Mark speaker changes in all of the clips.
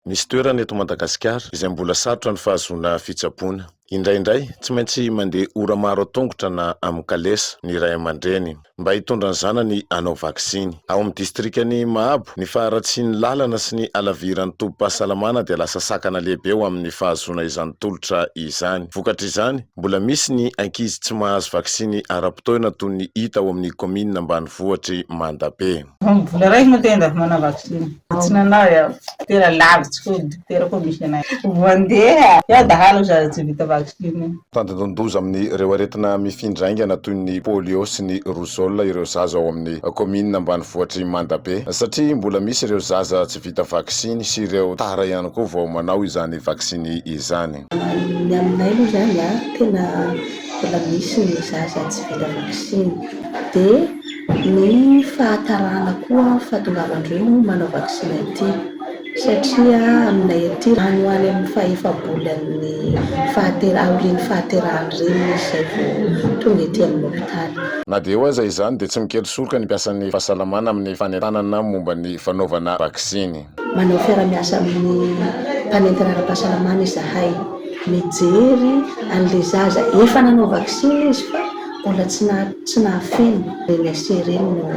Speaker 1: Misy toerana eto Madagasikara izay mbola sarotra ny fahazoana fitsaboana. Indraindray tsy maintsy mandeha ora maro an-tongotra na amin'ny kalesa ny ray aman-dreny mba hitondra ny zanany hanao vaksiny. Ao amin'ny distrikany Mahabo, ny faharatsian'ny lalana sy ny alaviran'ny tobim-pahasalamana dia lasa sakana lehibe eo amin'ny fahazoana izany tolotra izany. Vokatra izany, mbola misy ny ankizy tsy mahazo vaksiny ara-potoana toy ny hita ao amin'ny komina ambanivohitry Mandabe.
Speaker 2: Vola raiky moa tenda manao vaksiny. Tsy nanao iaho, tena lavitsy koa dokotera koa misy anay. Mandeha, iaho dahalo za tsy vita vaksiny.
Speaker 1: Tandadondoza amin'ireo aretina mifindraingana toy ny polio sy ny rougeole ireo zaza ao amin'ny komina ambanivohitry Mandabe satria mbola misy ireo zaza tsy vita vaksiny sy ireo tara ihany koa vao manao izany vaksiny izany.
Speaker 3: Ny aminay aloha zany tena mbola misy ny zaza tsy vita vaksiny dia ny fahatarana koa fahatongavandreo manao vaksiny ity satria aminay aty any ho any amin'ny fahefa-bolan'ny aorian'ny fahaterahany reny izay vao tonga ety amin'ny hopitaly.
Speaker 1: Na dia eo aza izany dia tsy mikely soroka ny mpiasan'ny fahasalamana amin'ny fanentanana momba ny fanaovana vaksiny.
Speaker 3: Manao fiara-miasa amin'ny mpanentana ara-pahasalamana izahay, mijery an'ilay zaza efa nanao vaksiny izy fa mbola tsy nahafeno. Reny asereny no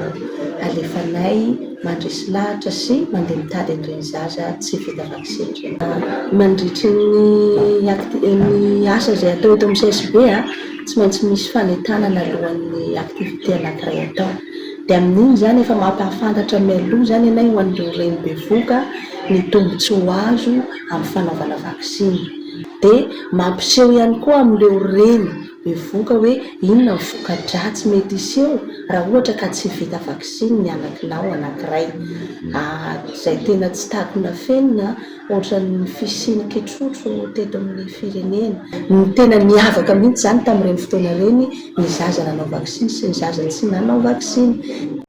Speaker 3: alefanay mandresy lahatra sy mandeha mitady an'ireny zaza tsy vita vaksiny. Mandritry ny asa izay atao eto amin'ny CSB tsy maintsy misy fanentanana alohan'ny aktivité anankiray atao. Dia amin'iny zany efa mampahafantatra mialoha zany ianay ho an'ireo reny bevoka ny tombontsoa ho azo amin'ny fanaovana vaksiny. Dia mampiseho ihany koa amin'ireo reny bevoka hoe inona ny voka-dratsy mety iseho raha ohatra ka tsy vita vaksiny ny anakinao anankiray. Izay tena tsy takona fenina ohatran'ny fisiany ketrotro teto amin'ny firenena. Ny tena niavaka mihitsy zany tamin'ireny fotoana ireny ny zaza nanao vaksiny sy ny zaza tsy nanao vaksiny.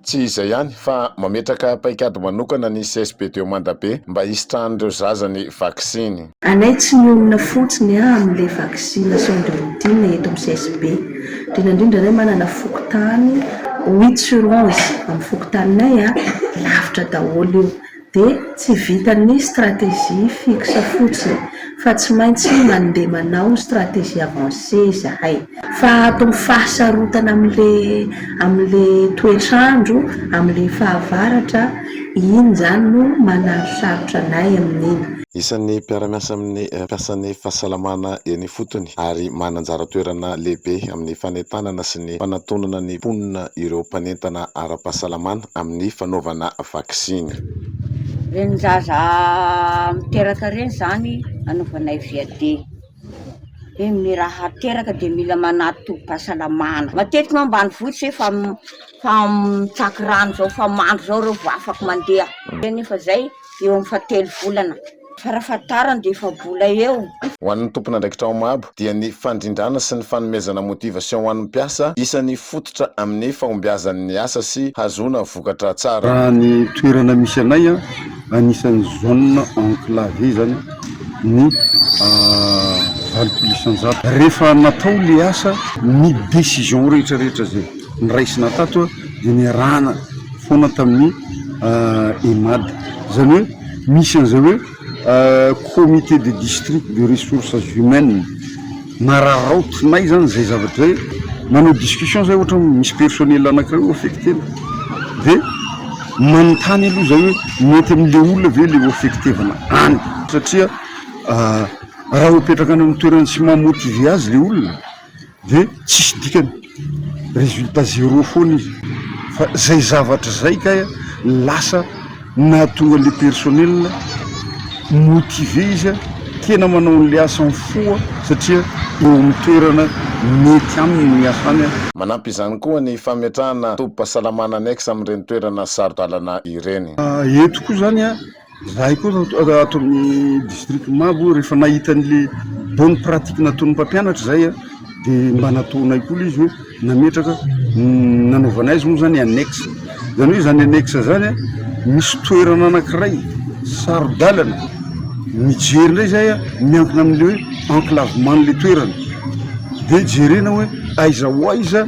Speaker 1: Tsy izay ihany fa mametraka paikady manokana ny CSB teo Mandabe mba hisitrahan'ireo zaza ny vaksiny.
Speaker 3: Anay tsy mionona fotsiny amin'ilay vaccination de routine eto amin'ny CSB. Indrindra anay manana fokotany 8/11 amin'ny fokotaninay lavitra daholo io. Dia tsy vitan'ny stratégie fixe fotsiny fa tsy maintsy mandeha manao stratégie avancée izahay. Fa atao fahasarotana amin'ilay toetrandro, amin'ilay fahavaratra, iny zany no manasarotra anay amin'iny.
Speaker 1: Isan'ny mpiara-miasa amin'ny mpiasan'ny fahasalamana eny fotony ary mananjara toerana lehibe amin'ny fanentanana sy ny fanatonana ny mponina ireo mpanentana ara-pahasalamana amin'ny fanaovana vaksiny.
Speaker 4: Reny zaza miteraka reny zany anaovanay viade. Hoe miraha teraka dia mila manaty tobim-pahasalamana. Matetika moa ambanivohitra fa mitsaky rano zao fa mandro zao reo vao afaka mandeha. Nefa zay eo amin'ny 7 volana. Farafatarany dia efa bola eo.
Speaker 1: Ho an'ny tompon'andraikitra ao Mahabo dia ny fandrindrana sy ny fanomezana motivation ho an'ny mpiasa isan'ny fototra amin'ny fahombiazan'ny asa sy hazoana vokatra tsara.
Speaker 5: Raha ny toerana misy anay anisan'ny zone enclavé zany ny Valpolisanjata. Rehefa natao le asa ny décision rehetrarehetra zay niraisina tato dia ny arahana foana tamin'ny EMAD. Zany hoe misy an'izay hoe comité de district de ressources humaines nararaotinay zany zay zavatra zay manao discussion zay ohatra misy personnel anankiray affecté dia manontany aloha zay hoe mety amin'le olona ve le affectevana any satria raha hopetraka any amin'ny toerana tsy mamotive azy le olona dia tsisy dikany résultat zéro foana izy fa zay zavatra zay ka lasa nahatonga le personnel motivé izy tena manao an'le asa ny foa satria eo amin'ny toerana mety aminy ny asany.
Speaker 1: Manampy izany koa ny fametrahana tobim-pahasalamana annexe amin'ireny toerana sarodalana ireny.
Speaker 5: Eto koa zany zahay koa ato amin'ny district Mahabo rehefa nahita an'le bonne pratique nataon'ny mpampianatra zay dia mba nataonay koa izy hoe nametraka nanaovanay azy moa zany annexe. Zany hoe zany annexe zany misy toerana anankiray sarodalana mijery indray zay miankina amin'le hoe enclavement n'le toerana dia jerena hoe aiza ho aiza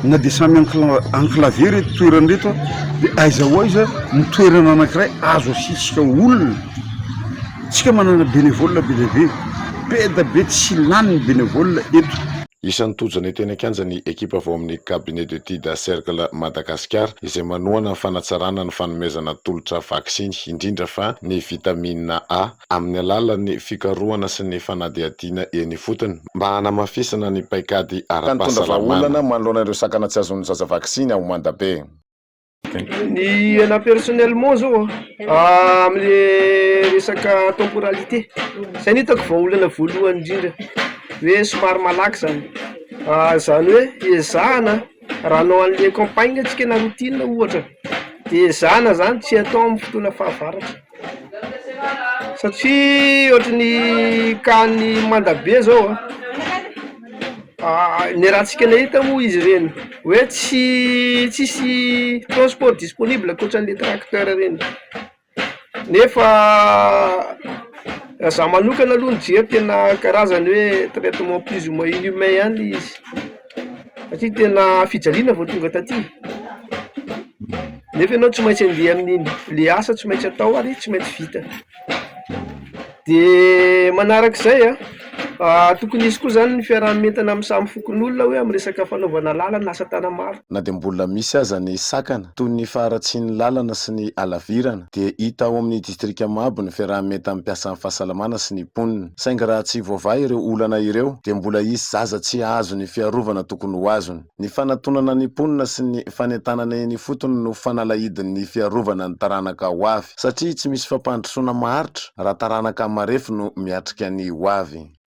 Speaker 5: na dia samy enclavé reto toerana reto dia aiza ho aiza ny toerana anankiray azo asitsika olona tsika manana bénévole be lehibe be da be tsy lany ny bénévole eto.
Speaker 1: Isan'ny tojany teny an-kanja ny ekipa avao amin'ny cabinet d'étude cercle Madagasikara izay manohana ny fanatsarana ny fanomezana tolotra vaksiny indrindra fa ny vitamine A amin'ny alalan'ny fikarohana sy ny fanadihadiana eny fotony mba hanamafisana ny paikady ara-pahasalamana manoloana ireo sakana tsy azon'ny zaza vaksiny ao Mandabe.
Speaker 6: Ny ana personnellement zao amin'le resaka temporalité zay ny hitako vahaolana voalohany indrindra hoe somary malaky zany zany hoe ezahana raha anao an'le campagne atsika na routine ohatra de ezahana zany tsy atao amin'ny fotoana fahavaratra satria ohatrany ka ny Mandabe zao ny rahantsika nahita moa izy reny hoe tsisy transport disponible ankoatran'le tracteur reny nefa za manokana aloha nijery tena karazany hoe traitement plus ou moins inhumain ihany izy satria tena fijaliana vao tonga taty nefa ianao tsy maintsy andeha amin'iny le asa tsy maintsy atao ary tsy maintsy vita de manarak'izay tokony izy koa zany ny fiarahamentana amin'ny samy fokon'olona hoe amin'ny resaka fanaovana lalana asa tana maro
Speaker 1: na de mbola misy aza ny sakana toy ny faharatsian'ny lalana sy ny alavirana de hita ao amin'ny distrika mabo ny fiarahamenta mampiasa amin'ny fahasalamana sy ny ponina saingy raha tsy voavahy ireo olana ireo de mbola izy zaza tsy azo ny fiarovana tokony ho azony ny fanatonana ny ponina sy ny fanentanana eny fotony no fanalahidin'ny fiarovana ny taranaka ho avy satria tsy misy fampandrosoana maharitra raha taranaka marefo no miatrika ny ho avy.